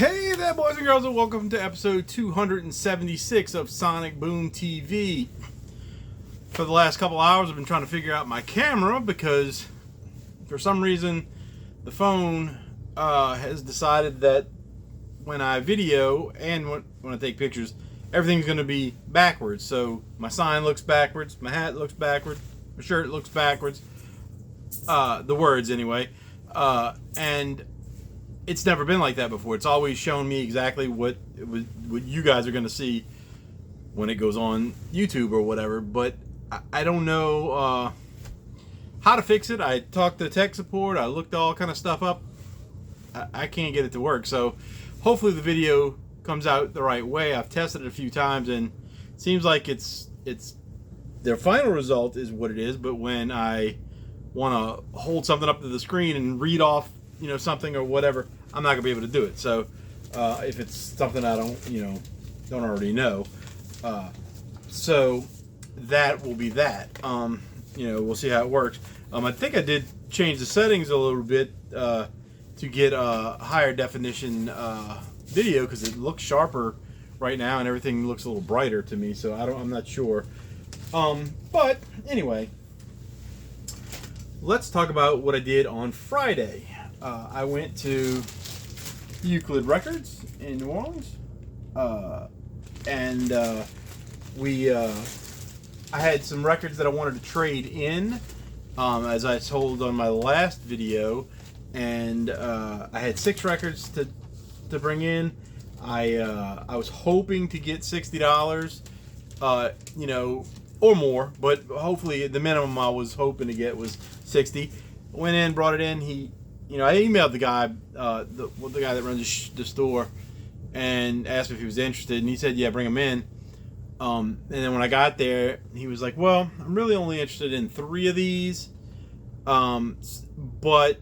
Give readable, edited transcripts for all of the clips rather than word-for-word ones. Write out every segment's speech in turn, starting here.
Hey there, boys and girls, and welcome to episode 276 of Sonic Boom TV. For the last couple hours, I've been trying to figure out my camera because for some reason the phone has decided that when I video and when I take pictures, everything's going to be backwards. So my sign looks backwards, my hat looks backwards, my shirt looks backwards, the words anyway, and it's never been like that before. It's always shown me exactly what you guys are going to see when it goes on YouTube or whatever, but I don't know how to fix it. I talked to tech support, I looked all kind of stuff up. I can't get it to work, so hopefully the video comes out the right way. I've tested it a few times and it seems like it's their final result is what it is, but when I want to hold something up to the screen and read off something or whatever, I'm not gonna be able to do it. So if it's something I don't already know, so that will be that. We'll see how it works. I think I did change the settings a little bit to get a higher definition video because it looks sharper right now and everything looks a little brighter to me. So I'm not sure. But anyway, let's talk about what I did on Friday. I went to Euclid Records in New Orleans, and I had some records that I wanted to trade in, as I told on my last video, and I had 6 records to bring in. I was hoping to get $60, or more, but hopefully the minimum I was hoping to get was 60. Went in, brought it in. I emailed the guy, the guy that runs the store, and asked him if he was interested, and he said, yeah, bring him in. And then when I got there, he was like, well, I'm really only interested in 3 of these, but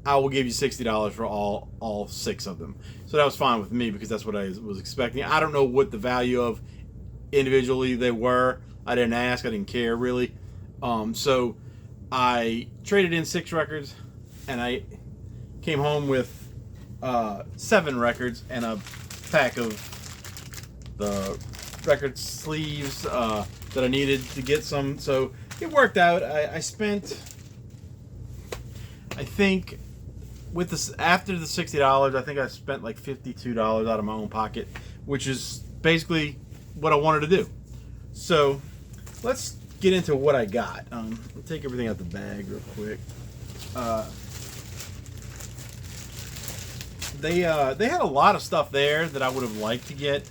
I will give you $60 for all 6 of them. So that was fine with me because that's what I was expecting. I don't know what the value of individually they were. I didn't ask. I didn't care, really. So I traded in 6 records, and I came home with 7 records and a pack of the record sleeves that I needed to get some. So it worked out. I spent, I think, with this after the $60, I think I spent like $52 out of my own pocket, which is basically what I wanted to do. So let's get into what I got. I'll take everything out the bag real quick. They had a lot of stuff there that I would have liked to get,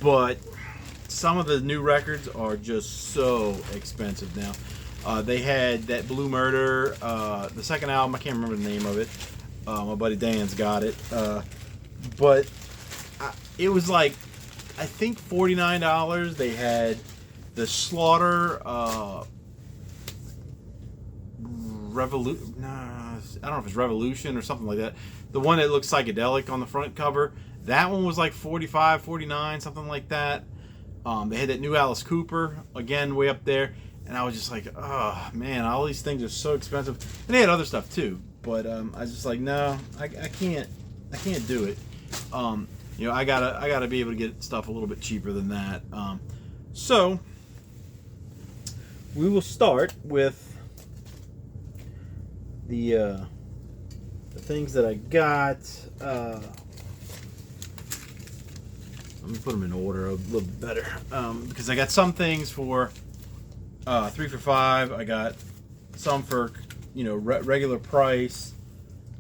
but some of the new records are just so expensive now. They had that Blue Murder, the second album. I can't remember the name of it. My buddy Dan's got it, but it was like, I think $49. They had the Slaughter Revolution. I don't know if it's Revolution or something like that. The one that looks psychedelic on the front cover. That one was like $45, $49, something like that. They had that new Alice Cooper, again, way up there. And I was just like, oh, man, all these things are so expensive. And they had other stuff, too. But I was just like, no, I can't do it. I gotta be able to get stuff a little bit cheaper than that. So we will start with the things that I got. Let me put them in order a little better, because I got some things for 3 for $5. I got some for regular price,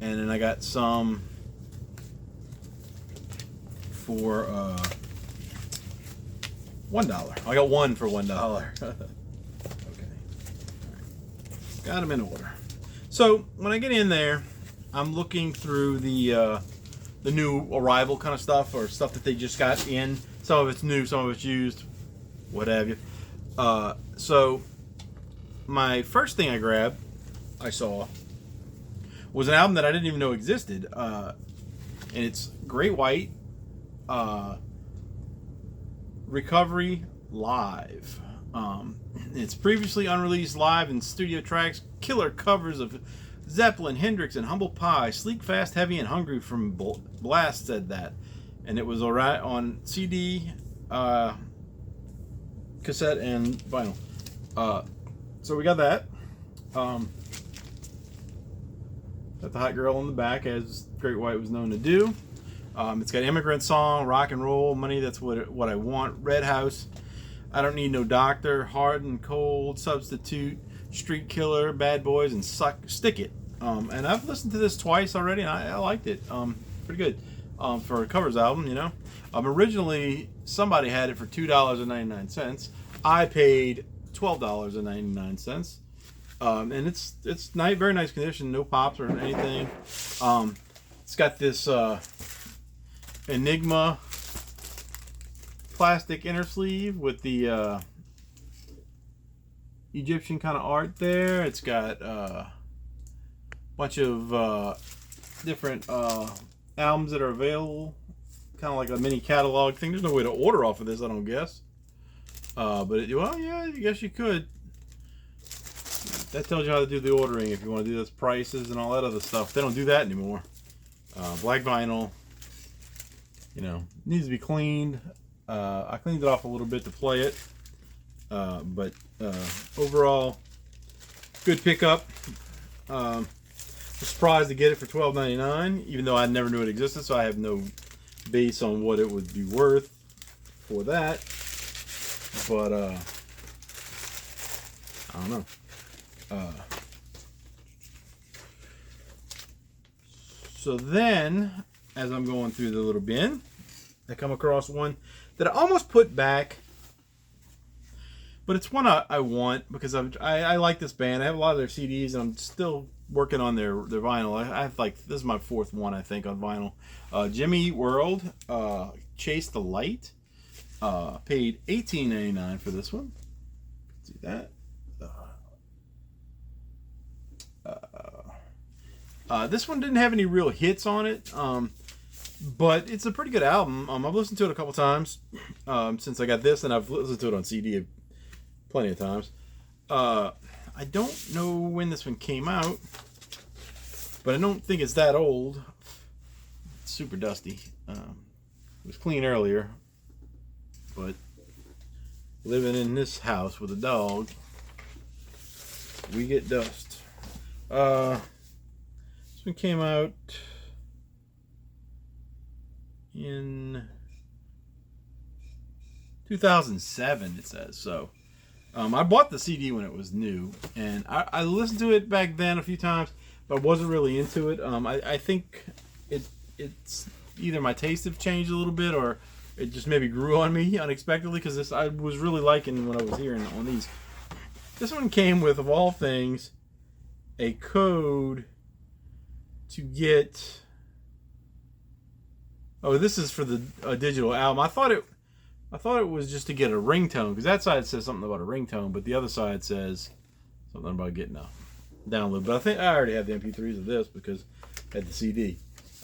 and then I got some for $1. I got one for $1. Okay, right. Got them in order. So when I get in there, I'm looking through the new arrival kind of stuff, or stuff that they just got in. Some of it's new, some of it's used, what have you. So my first thing I saw was an album that I didn't even know existed, and it's Great White, Recovery Live. It's previously unreleased live and studio tracks, killer covers of Zeppelin, Hendrix, and Humble Pie. Sleek, fast, heavy, and hungry from Blast said that. And it was alright on CD, cassette, and vinyl. So we got that. Got the hot girl on the back, as Great White was known to do. It's got Immigrant Song, Rock and Roll, Money, That's What I Want, Red House, I Don't Need No Doctor, Hard and Cold, Substitute, Street Killer, Bad Boys, and Stick It. And I've listened to this twice already, and I liked it. Pretty good for a covers album, you know. Originally, somebody had it for $2.99. I paid $12.99. And it's nice, very nice condition, no pops or anything. It's got this Enigma plastic inner sleeve with the Egyptian kind of art there. It's got a bunch of different albums that are available, kind of like a mini catalog thing. There's no way to order off of this, I don't guess. Well, yeah, I guess you could. That tells you how to do the ordering if you want to do those prices and all that other stuff. They don't do that anymore. Black vinyl, you know, needs to be cleaned. I cleaned it off a little bit to play it, but overall, good pickup. Was surprised to get it for $12.99, even though I never knew it existed, so I have no base on what it would be worth for that. But I don't know. So then, as I'm going through the little bin, I come across one that I almost put back, but it's one I want because I like this band. I have a lot of their CDs, and I'm still working on their vinyl. I have this is my fourth one, I think, on vinyl. Jimmy Eat World, Chase the Light. Paid $18.99 for this one. See that? This one didn't have any real hits on it, but it's a pretty good album. I've listened to it a couple times since I got this, and I've listened to it on CD plenty of times. I don't know when this one came out, but I don't think it's that old. It's super dusty. It was clean earlier, but living in this house with a dog, we get dust. This one came out in 2007, it says. So I bought the CD when it was new, and I listened to it back then a few times, but I wasn't really into it. I think it's either my taste have changed a little bit, or it just maybe grew on me unexpectedly, because this I was really liking when I was hearing on these. This one came with, of all things, a code to get. Oh, this is for the digital album. I thought it was just to get a ringtone, because that side says something about a ringtone, but the other side says something about getting a download. But I think I already have the MP3s of this because I had the CD,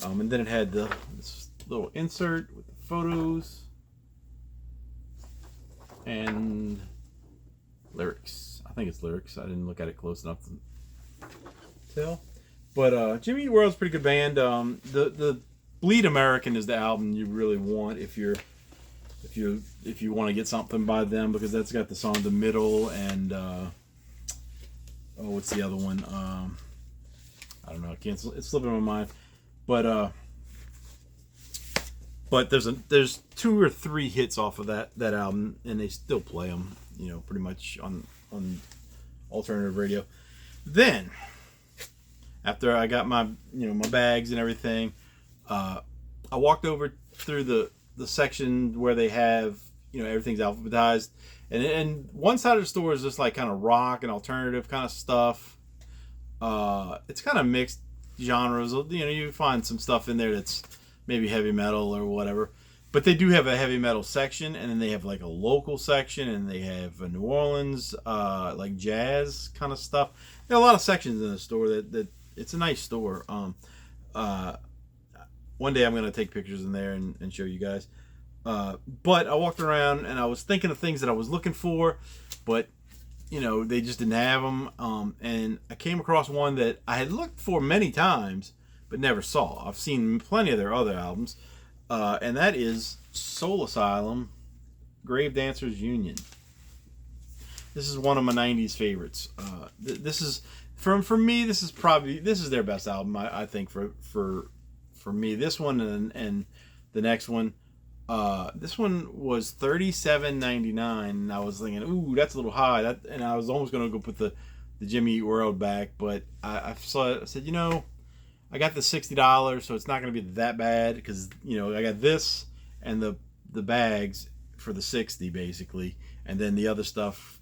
and then it had this little insert with the photos and lyrics. I think it's lyrics. I didn't look at it close enough to tell. But Jimmy Eat World's a pretty good band. The Bleed American is the album you really want if you want to get something by them, because that's got the song The Middle and what's the other one? I don't know. It's slipping my mind. But there's 2 or 3 hits off of that album, and they still play them, you know, pretty much on alternative radio. Then, after I got my my bags and everything, I walked over through the section where they have everything's alphabetized, and one side of the store is just like kind of rock and alternative kind of stuff. It's kind of mixed genres. You find some stuff in there that's maybe heavy metal or whatever, but they do have a heavy metal section, and then they have like a local section, and they have a New Orleans like jazz kind of stuff. There are a lot of sections in the store that it's a nice store. One day I'm going to take pictures in there and show you guys. But I walked around and I was thinking of things that I was looking for, but you know, they just didn't have them. And I came across one that I had looked for many times, but never saw. I've seen plenty of their other albums, and that is Soul Asylum, Grave Dancers Union. This is one of my '90s favorites. This is for me. This is their best album. I think for me, this one and the next one. This one was $37.99, and I was thinking, ooh, that's a little high. And I was almost gonna go put the Jimmy Eat World back, but I said, you know, I got the $60, so it's not gonna be that bad because, you know, I got this and the bags for the $60 basically, and then the other stuff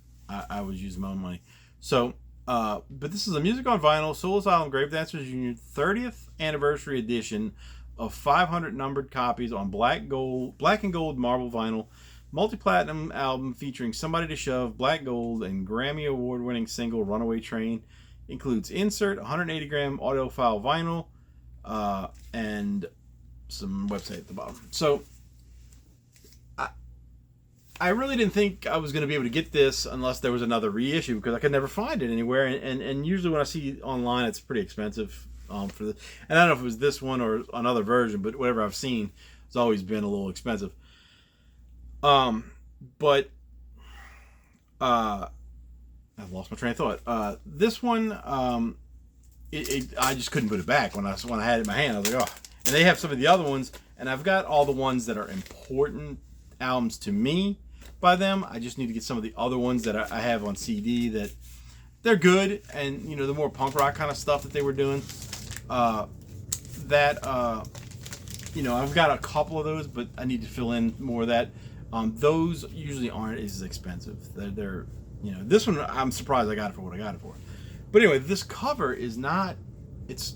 I was using my own money. So, but this is a music on vinyl, Soul Asylum Grave Dancers Union 30th anniversary edition of 500 numbered copies on black and gold marble vinyl, multi-platinum album featuring Somebody to Shove, Black Gold, and Grammy award-winning single Runaway Train. Includes insert, 180 gram audiophile vinyl, and some website at the bottom. So I really didn't think I was going to be able to get this unless there was another reissue, because I could never find it anywhere. And usually when I see it online, it's pretty expensive for the. And I don't know if it was this one or another version, but whatever I've seen, it's always been a little expensive. But I've lost my train of thought. This one, I just couldn't put it back when I had it in my hand. I was like, oh. And they have some of the other ones, and I've got all the ones that are important albums to me by them. I just need to get some of the other ones that I have on CD that they're good, and you know, the more punk rock kind of stuff that they were doing. You know, I've got a couple of those, but I need to fill in more of that. Those usually aren't as expensive. They're you know, this one I'm surprised I got it for what I got it for. But anyway, this cover is not. It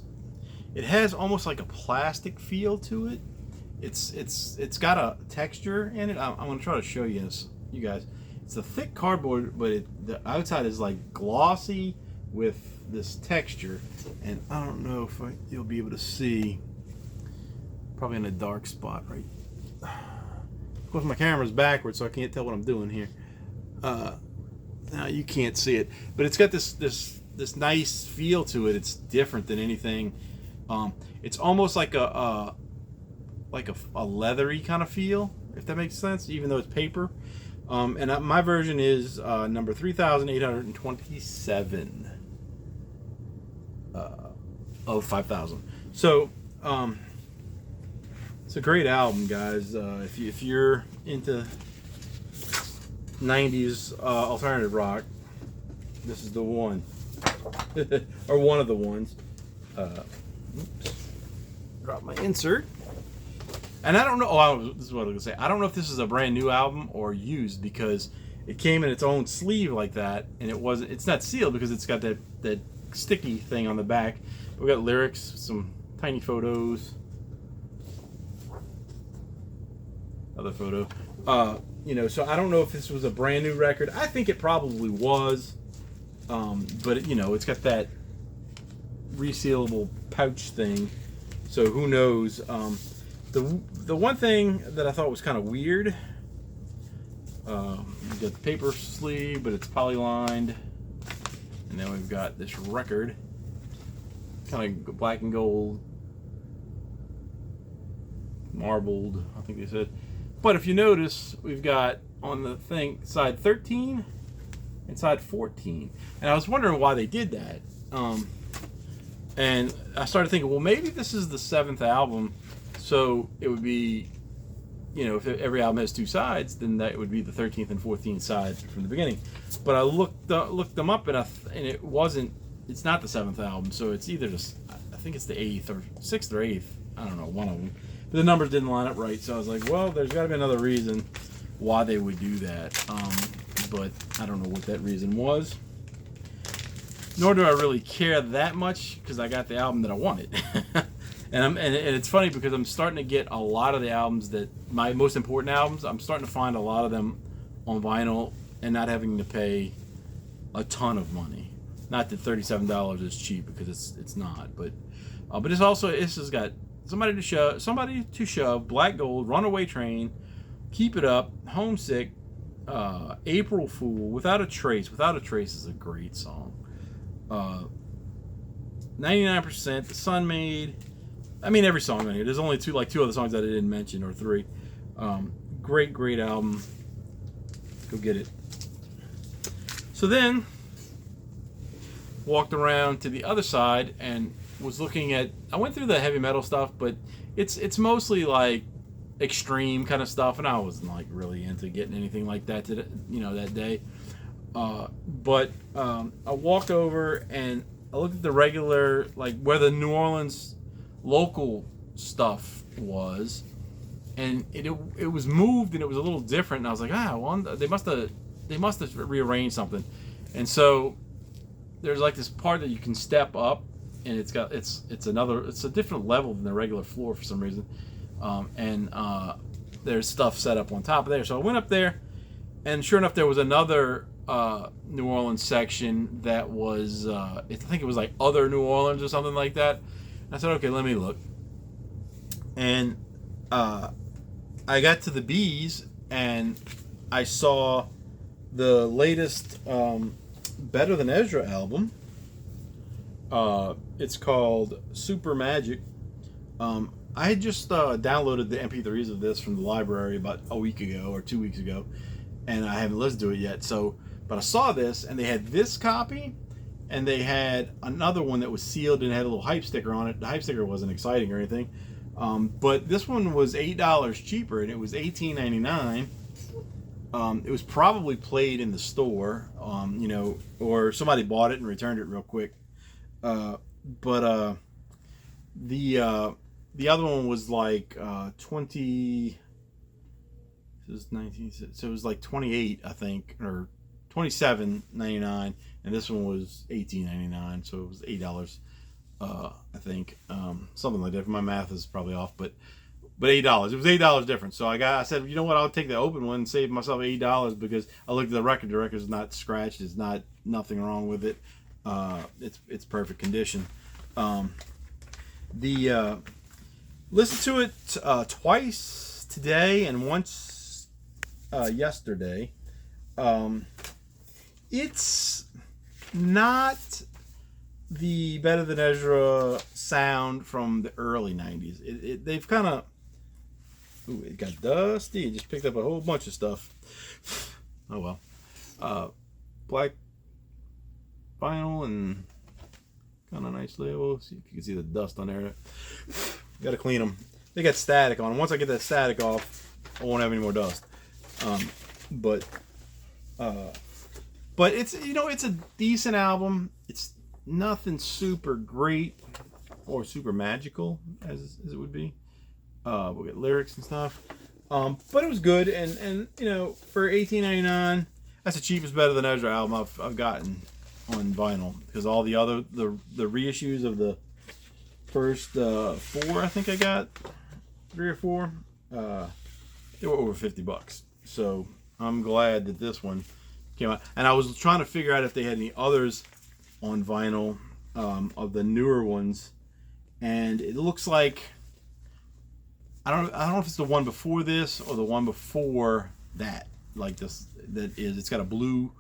has almost like a plastic feel to it. It's got a texture in it. I'm gonna try to show you this, you guys. It's a thick cardboard, but the outside is like glossy with this texture, and I don't know if you'll be able to see. Probably in a dark spot, right? Of course, my camera's backwards, so I can't tell what I'm doing here. Now you can't see it, but it's got this nice feel to it. It's different than anything. It's almost like a leathery kind of feel, if that makes sense, even though it's paper. And my version is number 3,827 of 5,000. So it's a great album, guys. If you're into 90s alternative rock, this is the one. Or one of the ones. Oops. Drop my insert. And I don't know. This is what I was gonna say. I don't know if this is a brand new album or used, because it came in its own sleeve like that, and it's not sealed because it's got that sticky thing on the back. We got lyrics, some tiny photos, other photo. You know, so I don't know if this was a brand new record. I think it probably was, but you know, it's got that resealable pouch thing, so who knows. The one thing that I thought was kind of weird, you got the paper sleeve, but it's poly-lined, and then we've got this record, kind of black and gold, marbled, I think they said. But if you notice, we've got on the thing side 13 and side 14, and I was wondering why they did that. And I started thinking, well, maybe this is the 7th album. So it would be, you know, if every album has 2 sides, then that would be the 13th and 14th side from the beginning. But I looked them up, and it wasn't. It's not the 7th album, so it's either just, I think it's the 8th or 6th or 8th. I don't know, one of them. But the numbers didn't line up right, so I was like, well, there's got to be another reason why they would do that. But I don't know what that reason was. Nor do I really care that much, because I got the album that I wanted. And it's funny because I'm starting to get a lot of the albums that my most important albums. I'm starting to find a lot of them on vinyl and not having to pay a ton of money. Not that $37 is cheap, because it's not. But this has got Somebody to Shove, Black Gold, Runaway Train, Keep It Up, Homesick, April Fool, Without a Trace. Without a Trace is a great song. 99%, The Sun Made. I mean, every song on here. There's only two other songs that I didn't mention, or three. Great album. Go get it. So then, walked around to the other side and was looking at. I went through the heavy metal stuff, but it's mostly like extreme kind of stuff, and I wasn't like really into getting anything like that that day. But I walked over and I looked at the regular, like where the New Orleans local stuff was, and it was moved and it was a little different. And I was like, well, they must have rearranged something. And so there's like this part that you can step up, and it's a different level than the regular floor for some reason. And there's stuff set up on top of there. So I went up there, and sure enough, there was another New Orleans section that was, I think it was like Other New Orleans or something like that. I said, okay, let me look. And I got to the B's, and I saw the latest Better Than Ezra album. It's called Super Magic. I had just downloaded the MP3s of this from the library about a week ago or 2 weeks ago, and I haven't listened to it yet. But I saw this, and they had this copy, and they had another one that was sealed and had a little hype sticker on it. The hype sticker wasn't exciting or anything, but this one was $8 cheaper, and it was $18.99. It was probably played in the store, or somebody bought it and returned it real quick. But the other one was like 20. This is 19. So it was like 28, I think, or $27.99, and this one was $18.99. So it was $8, I think, something like that. If my math is probably off, but $8. It was $8 difference. So I said, you know what? I'll take the open one and save myself $8 because I looked at the record. The record's not scratched. It's nothing wrong with it. It's perfect condition. Listened to it twice today and once yesterday. It's not the Better Than Ezra sound from the early 90s. They've kind of... Ooh, it got dusty. It just picked up a whole bunch of stuff. Oh well. Black vinyl and kind of nice label. See if you can see the dust on there. Got to clean them. They got static on them. Once I get that static off, I won't have any more dust. But it's it's a decent album. It's nothing super great or super magical as it would be. We'll get lyrics and stuff. But it was good, and for $18.99, that's the cheapest Better Than Ezra album I've gotten on vinyl, because all the other the reissues of the first 4, I think I got 3 or 4, they were over $50. So I'm glad that this one came out. And I was trying to figure out if they had any others on vinyl of the newer ones, and it looks like I don't know if it's the one before this or the one before that. Like this, it's got a blue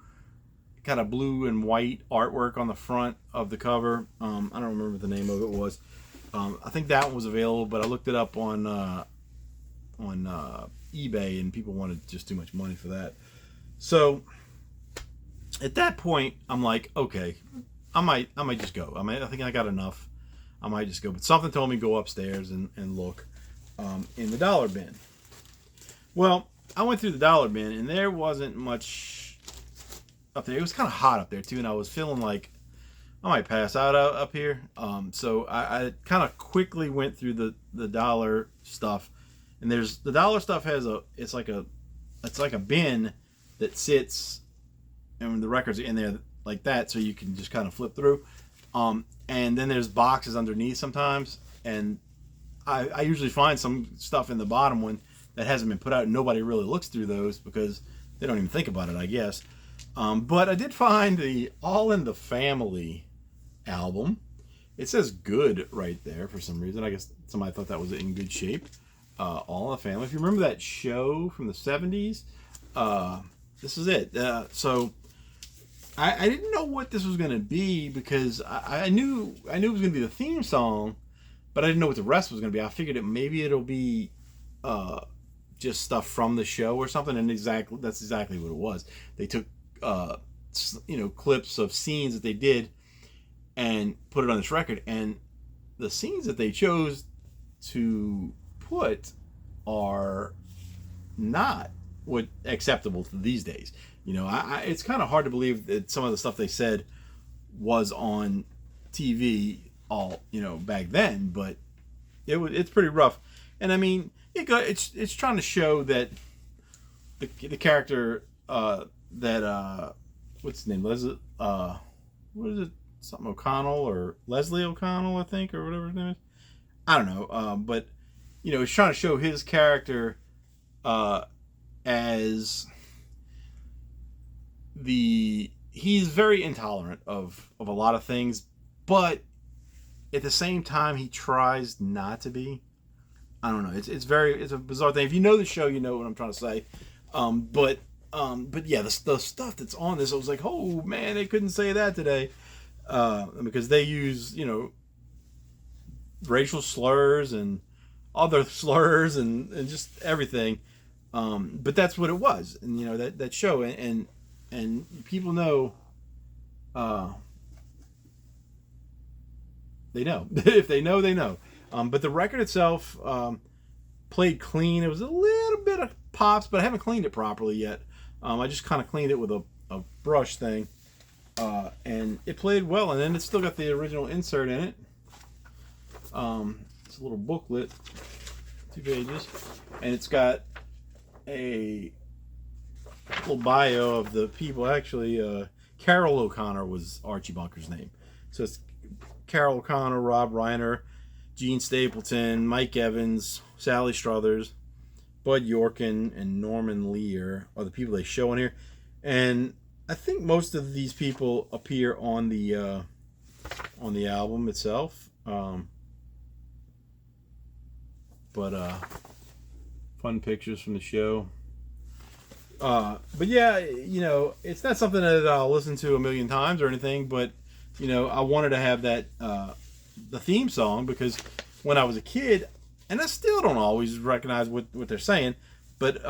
and white artwork on the front of the cover. I don't remember what the name of it was. I think that one was available, but I looked it up on eBay, and people wanted just too much money for that. So at that point, I'm like, okay, I might just go. I think I got enough. I might just go. But something told me go upstairs and look in the dollar bin. Well, I went through the dollar bin, and there wasn't much up there. It was kind of hot up there too, and I was feeling like I might pass out up here. So I kind of quickly went through the dollar stuff, and the dollar stuff has it's like a bin that sits, and the records are in there like that, so you can just kind of flip through. And then there's boxes underneath sometimes, and I usually find some stuff in the bottom one that hasn't been put out, and nobody really looks through those because they don't even think about it, I guess. But I did find the All in the Family album. It says good right there for some reason. I guess somebody thought that was in good shape. All in the Family. If you remember that show from the 70s, this is it. So I didn't know what this was gonna be because I knew it was gonna be the theme song, but I didn't know what the rest was gonna be. I figured maybe it'll be just stuff from the show or something, and that's exactly what it was. They took clips of scenes that they did and put it on this record, and the scenes that they chose to put are not what acceptable to these days. It's kind of hard to believe that some of the stuff they said was on TV all back then, but it's pretty rough. And I mean, it's trying to show that the character that what's his name, Leslie, what is it, something O'Connell or Leslie O'Connell, I think, or whatever his name is. I don't know, but it's trying to show his character as he's very intolerant of a lot of things, but at the same time he tries not to be. I don't know. It's a bizarre thing. If you know the show, you know what I'm trying to say. But yeah, the stuff that's on this, I was like, oh man, they couldn't say that today, because they use racial slurs and other slurs and just everything. But that's what it was, and that show, and people know. They know. If they know, they know. But the record itself played clean. It was a little bit of pops, but I haven't cleaned it properly yet. I just kind of cleaned it with a brush thing, and it played well. And then it's still got the original insert in it. It's a little booklet, 2 pages, and it's got a little bio of the people. Actually, Carol O'Connor was Archie Bunker's name. So it's Carol O'Connor, Rob Reiner, Gene Stapleton, Mike Evans, Sally Struthers, Bud Yorkin, and Norman Lear are the people they show in here. And I think most of these people appear on the album itself. But fun pictures from the show. But yeah, it's not something that I'll listen to a million times or anything, but I wanted to have that the theme song, because when I was a kid, and I still don't always recognize what they're saying, but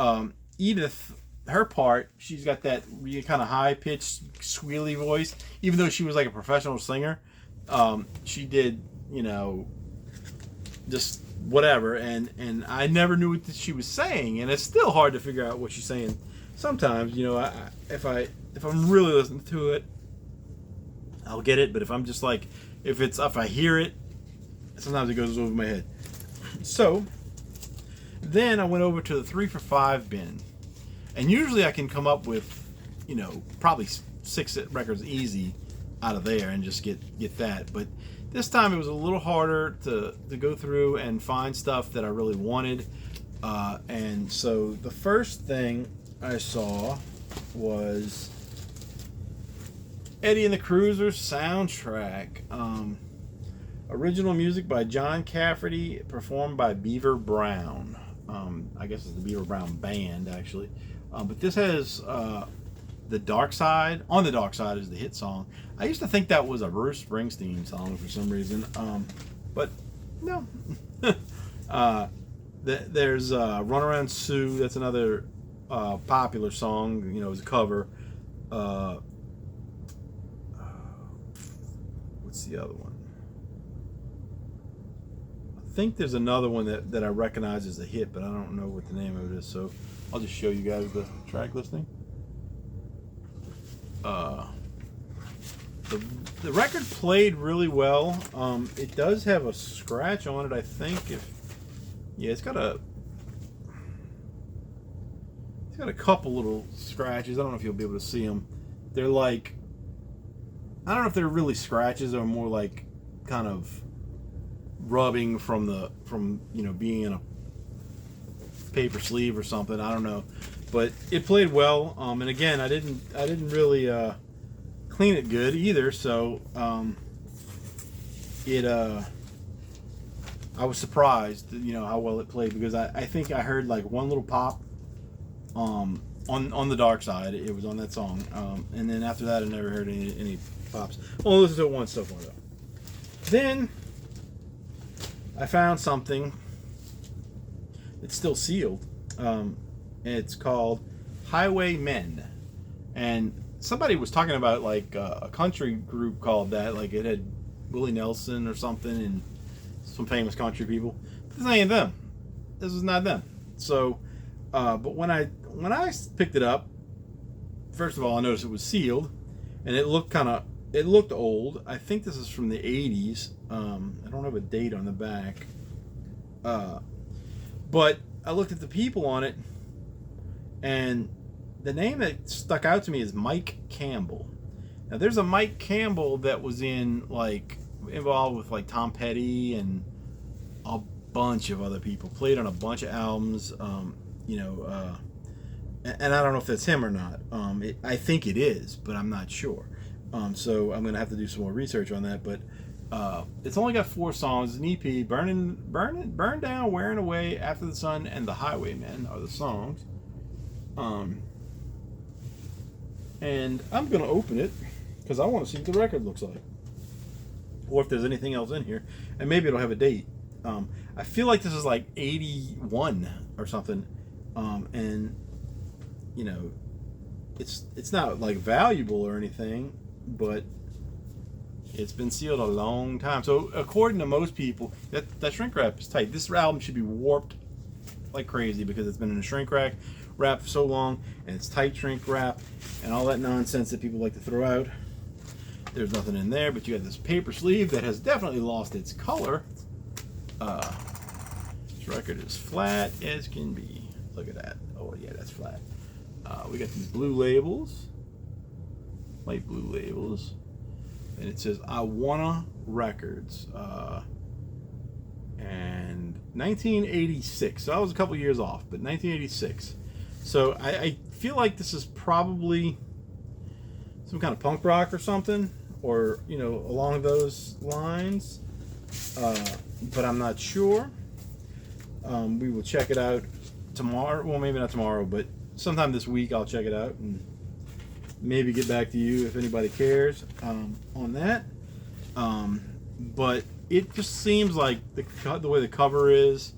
Edith, her part, she's got that really kind of high pitched squealy voice, even though she was like a professional singer. She did just whatever, and I never knew what she was saying, and it's still hard to figure out what she's saying sometimes. If I'm really listening to it, I'll get it, but if I'm just like, if I hear it, sometimes it goes over my head. So then I went over to the 3 for $5 bin, and usually I can come up with probably 6 records easy out of there and just get that, but this time it was a little harder to go through and find stuff that I really wanted, and so the first thing I saw was Eddie and the Cruisers soundtrack. Original music by John Cafferty, performed by Beaver Brown. I guess it's the Beaver Brown Band, actually. But this has The Dark Side. On the Dark Side is the hit song. I used to think that was a Bruce Springsteen song for some reason. But no. There's Run Around Sue. That's another popular song. As a cover. What's the other one? I think there's another one that I recognize as a hit, but I don't know what the name of it is, so I'll just show you guys the track listing. The record played really well. It does have a scratch on it, I think. It's got a couple little scratches. I don't know if you'll be able to see them. They're like, I don't know if they're really scratches or more like kind of rubbing from being in a paper sleeve or something. I don't know, but it played well. And again, I didn't really clean it good either. So I was surprised, how well it played, because I think I heard like one little pop, on the Dark Side. It was on that song. And then after that, I never heard any pops. Only listened to it once so far though. Then I found something. It's still sealed. And it's called Highwaymen. And somebody was talking about like a country group called that. Like it had Willie Nelson or something and some famous country people. But this ain't them. This is not them. So, but when I picked it up, first of all, I noticed it was sealed, and it looked old. I think this is from the 80s. I don't have a date on the back. But I looked at the people on it, and the name that stuck out to me is Mike Campbell. Now, there's a Mike Campbell that was involved with like Tom Petty and a bunch of other people. Played on a bunch of albums. And I don't know if that's him or not. I think it is, but I'm not sure. So I'm gonna have to do some more research on that. But it's only got 4 songs. It's an EP. Burn Down, Wearing Away, After the Sun, and The Highwaymen are the songs. And I'm gonna open it because I want to see what the record looks like, or if there's anything else in here, and maybe it'll have a date. I feel like this is like 81 or something, and you know, it's not like valuable or anything, but it's been sealed a long time. So according to most people, that shrink wrap is tight. This album should be warped like crazy because it's been in a shrink wrap for so long, and it's tight shrink wrap and all that nonsense that people like to throw out. There's nothing in there, but you got this paper sleeve that has definitely lost its color. This record is flat as can be. Look at that. Oh yeah, that's flat. We got these blue labels, light blue labels, and it says I Wanna Records, and 1986. So I was a couple years off, but 1986. So I feel like this is probably some kind of punk rock or something, or you know, along those lines. But I'm not sure. We will check it out tomorrow. Well, maybe not tomorrow, but sometime this week I'll check it out and maybe get back to you if anybody cares on that. But it just seems like the way the cover is,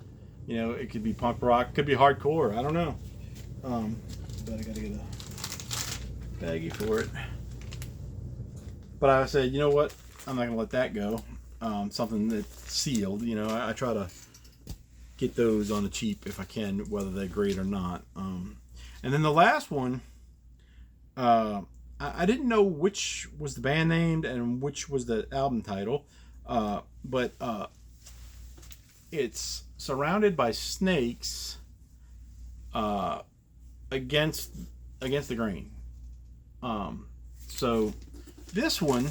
you know, it could be punk rock, could be hardcore. I don't know. But I gotta get a baggie for it. But I said, you know what? I'm not gonna let that go. Something that's sealed, you know. I try to get those on the cheap if I can, whether they're great or not. And then the last one, I didn't know which was the band name and which was the album title, but it's Surrounded by Snakes against the Grain. So this one,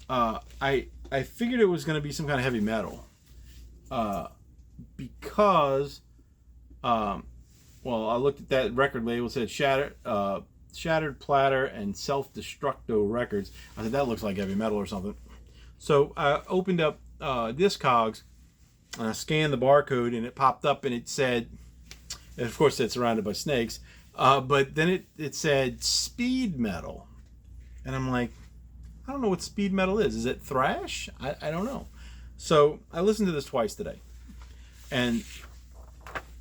I figured it was going to be some kind of heavy metal, because well, I looked at that record label. It said Shattered Platter and Self-Destructo Records. I said, that looks like heavy metal or something. So I opened up Discogs, and I scanned the barcode, and it popped up, and it said, and of course, it's Surrounded by Snakes. But then it said speed metal. And I'm like, I don't know what speed metal is. Is it thrash? I don't know. So I listened to this twice today. And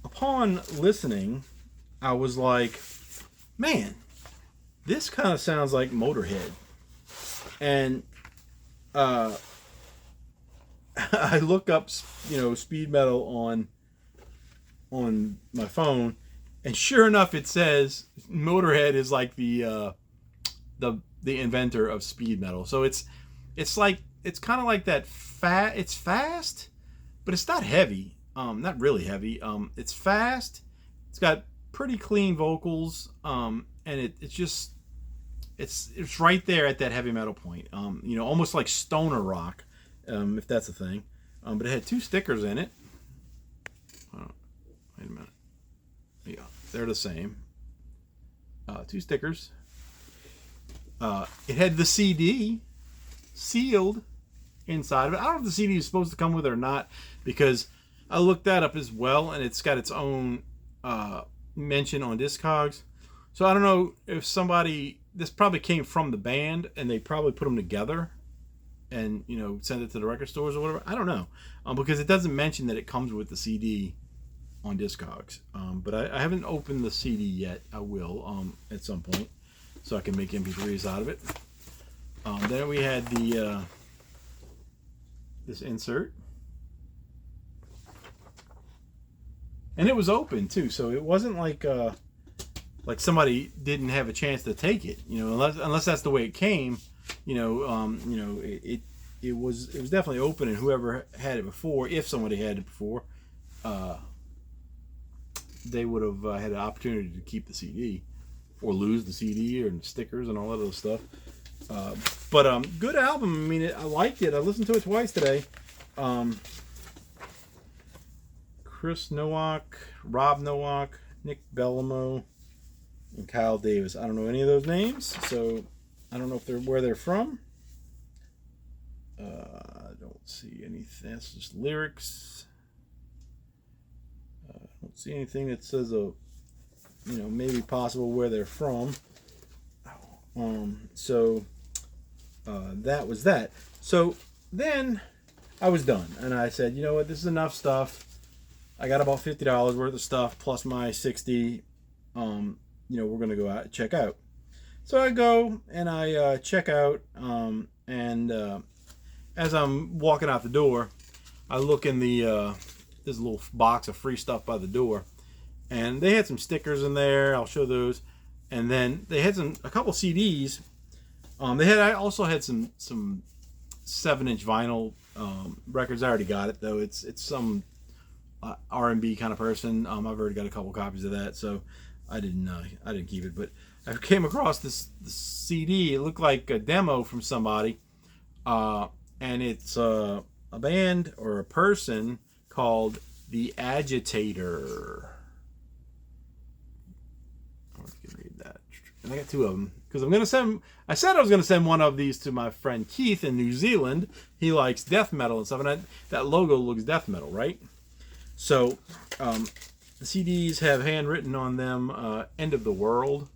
upon listening, I was like, man, this kind of sounds like Motorhead. And I look up, you know, speed metal on my phone, and sure enough, it says Motorhead is like the inventor of speed metal. So it's kind of like that it's fast, but it's not heavy. Not really heavy. It's fast. It's got pretty clean vocals. And it's right there at that heavy metal point. You know, almost like stoner rock, if that's a thing. But it had 2 stickers in it. Wait a minute. Yeah, they're the same. 2 stickers. It had the CD sealed inside of it. I don't know if the CD is supposed to come with it or not, because I looked that up as well, and it's got its own mention on Discogs. So I don't know if this probably came from the band and they probably put them together and, you know, send it to the record stores or whatever. I don't know. Because it doesn't mention that it comes with the CD on Discogs. But I haven't opened the CD yet. I will at some point so I can make MP3s out of it. Then we had the this insert. And it was open too, so it wasn't like somebody didn't have a chance to take it, you know, unless that's the way it came, you know, it was definitely open, and whoever had it before, if somebody had it before, they would have had an opportunity to keep the CD or lose the CD or stickers and all that other stuff. But good album. I mean, I liked it. I listened to it twice today. Chris Nowak, Rob Nowak, Nick Bellamo, and Kyle Davis. I don't know any of those names, so I don't know if where they're from. I don't see anything. That's just lyrics. I don't see anything that says maybe possible where they're from. So that was that. So then I was done, and I said, you know what, this is enough stuff. I got about $50 worth of stuff plus my 60. We're gonna go out and check out. So I go and I check out, and as I'm walking out the door, I look in there's a little box of free stuff by the door, and they had some stickers in there. I'll show those, and then they had a couple CDs. I also had some 7-inch vinyl records. I already got it though. It's some R&B kind of person. I've already got a couple copies of that, so I didn't keep it. But I came across this CD. It looked like a demo from somebody, and it's a band or a person called The Agitator. I can read that, and I got two of them because I said I was gonna send one of these to my friend Keith in New Zealand. He likes death metal and stuff, and that logo looks death metal, right? So, the CDs have handwritten on them, End of the World.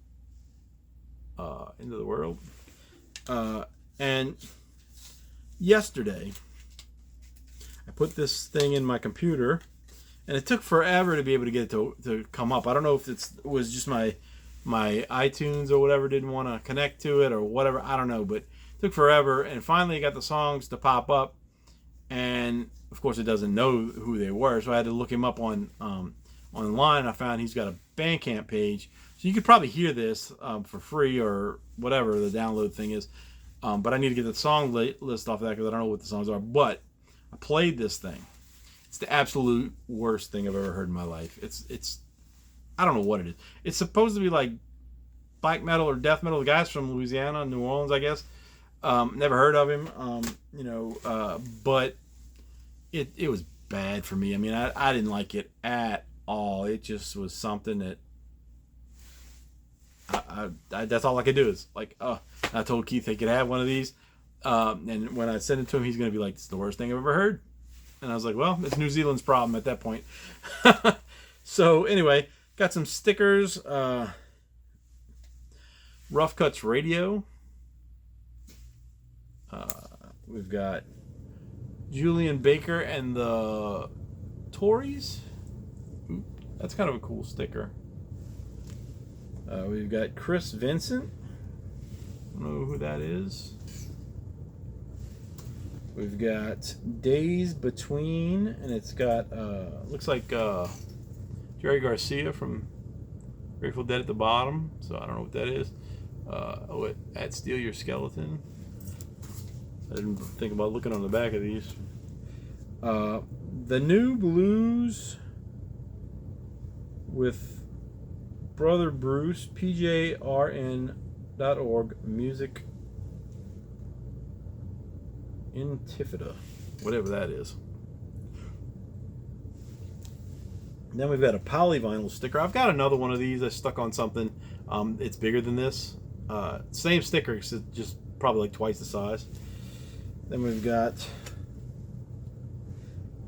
End of the World. And yesterday, I put this thing in my computer, and it took forever to be able to get it to come up. I don't know if it was just my iTunes or whatever didn't want to connect to it or whatever. I don't know, but it took forever, and finally I got the songs to pop up, and of course, it doesn't know who they were, so I had to look him up online. I found he's got a Bandcamp page, so you could probably hear this for free or whatever the download thing is. But I need to get the song list off of that because I don't know what the songs are. But I played this thing. It's the absolute worst thing I've ever heard in my life. It's I don't know what it is. It's supposed to be like black metal or death metal. The guy's from Louisiana, New Orleans, I guess. Never heard of him. But it was bad for me. I mean, I didn't like it at all. It just was something that I that's all I could do is like, I told Keith they could have one of these. And when I send it to him, he's going to be like, it's the worst thing I've ever heard. And I was like, well, it's New Zealand's problem at that point. So anyway, got some stickers. Rough Cuts Radio. We've got Julian Baker and the Tories. Ooh, that's kind of a cool sticker. We've got Chris Vincent. I don't know who that is. We've got Days Between, and it's got looks like Jerry Garcia from Grateful Dead at the bottom. So I don't know what that is. At Steal Your Skeleton. I didn't think about looking on the back of these. The New Blues with Brother Bruce, pjrn.org, music Intifida, whatever that is. And then we've got a polyvinyl sticker. I've got another one of these I stuck on something. It's bigger than this. Same sticker, it's just probably like twice the size. Then we've got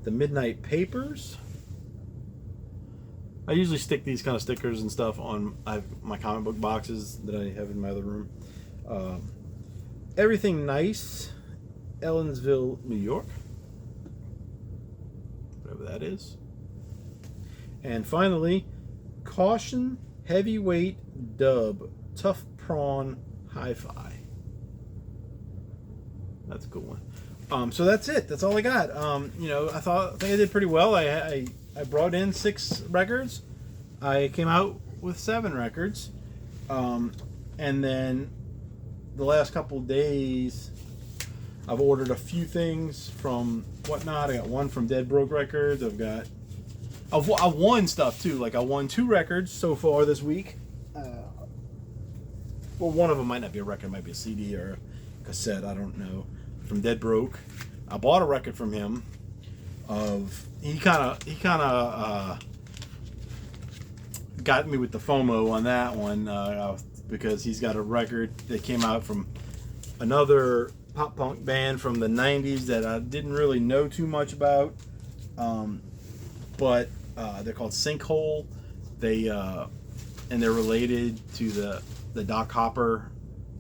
the Midnight Papers. I usually stick these kind of stickers and stuff on my comic book boxes that I have in my other room. Everything Nice, Ellensville, New York. Whatever that is. And finally, Caution Heavyweight Dub Tough Prawn Hi-Fi. That's a cool one. So that's it. That's all I got. You know, I think I did pretty well. I brought in 6 records. I came out with 7 records. And then the last couple days, I've ordered a few things from Whatnot. I got one from Dead Broke Records. I've won stuff too. Like I won 2 records so far this week. Well, one of them might not be a record. It might be a CD or a cassette. I don't know. From Dead Broke. I bought a record from him. He kind of got me with the FOMO on that one because he's got a record that came out from another pop punk band from the 90s that I didn't really know too much about, but they're called Sinkhole. And they're related to the Doc Hopper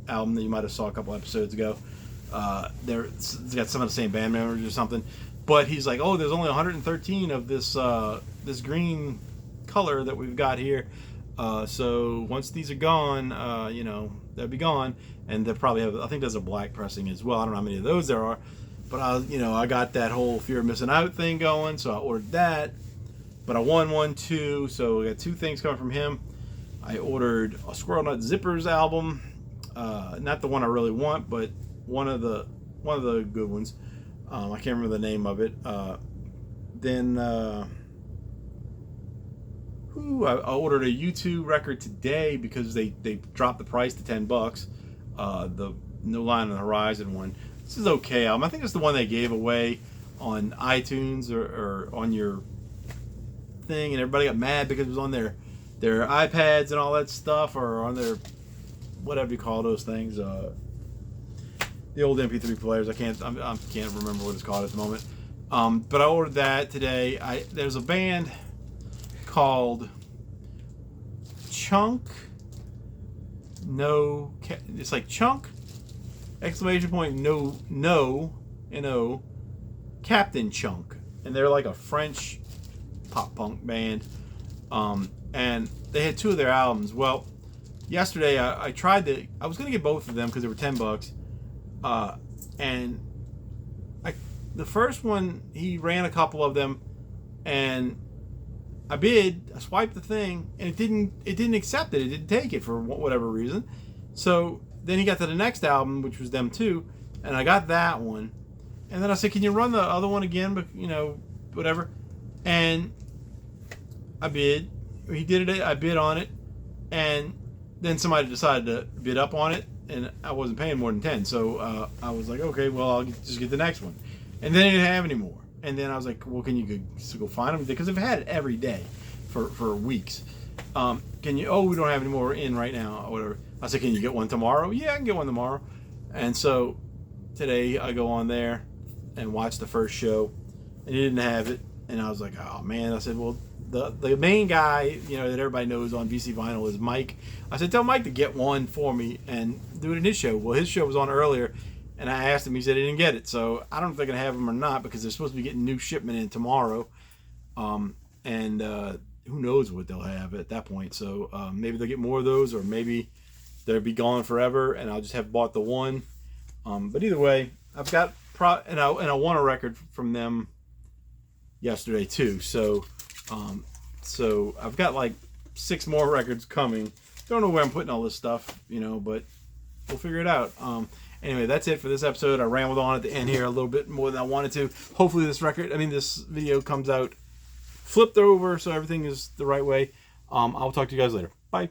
album that you might have saw a couple episodes ago. It's got some of the same band members or something, but he's like, oh, there's only 113 of this green color that we've got here. So once these are gone, you know, they'll be gone, and they'll probably have. I think there's a black pressing as well. I don't know how many of those there are, but I got that whole fear of missing out thing going, so I ordered that. But I won 1 too, so we got 2 things coming from him. I ordered a Squirrel Nut Zippers album, not the one I really want, but one of the good ones. I can't remember the name of it. Then I ordered a U2 record today because they dropped the price to $10. The No Line on the Horizon one. This is okay album. I think it's the one they gave away on iTunes or on your thing, and everybody got mad because it was on their iPads and all that stuff, or on their whatever you call those things. The old MP3 players. I can't remember what it's called at the moment. But I ordered that today. There's a band called Chunk. No, it's like Chunk! Exclamation point! No, N-O, Captain Chunk, and they're like a French pop punk band. And they had 2 of their albums. Well, yesterday I tried to. I was gonna get both of them because they were $10. And the first one, he ran a couple of them, and I swiped the thing, and it didn't accept it. It didn't take it for whatever reason. So then he got to the next album, which was them too, and I got that one. And then I said, can you run the other one again? But whatever. And I bid. He did it. I bid on it, and then somebody decided to bid up on it, and I wasn't paying more than 10. So I was like, okay, well, I'll just get the next one. And then they didn't have any more. And then I was like, well, can you go find them? Because I've had it every day for weeks. Can you? Oh, we don't have any more in right now, or whatever. I said, can you get one tomorrow? Yeah, I can get one tomorrow. And so today I go on there and watch the first show, and he didn't have it. And I was like, oh man. I said, well, the main guy, that everybody knows on VC Vinyl is Mike. I said, tell Mike to get one for me and do it in his show. Well, his show was on earlier, and I asked him. He said he didn't get it. So I don't know if they're gonna have them or not, because they're supposed to be getting new shipment in tomorrow. And who knows what they'll have at that point. So maybe they'll get more of those, or maybe they'll be gone forever, and I'll just have bought the one. But either way, I've got and I won a record from them yesterday too. So I've got like 6 more records coming. Don't know where I'm putting all this stuff, but we'll figure it out. Anyway, that's it for this episode. I rambled on at the end here a little bit more than I wanted to. Hopefully this video comes out flipped over so everything is the right way. I'll talk to you guys later. Bye.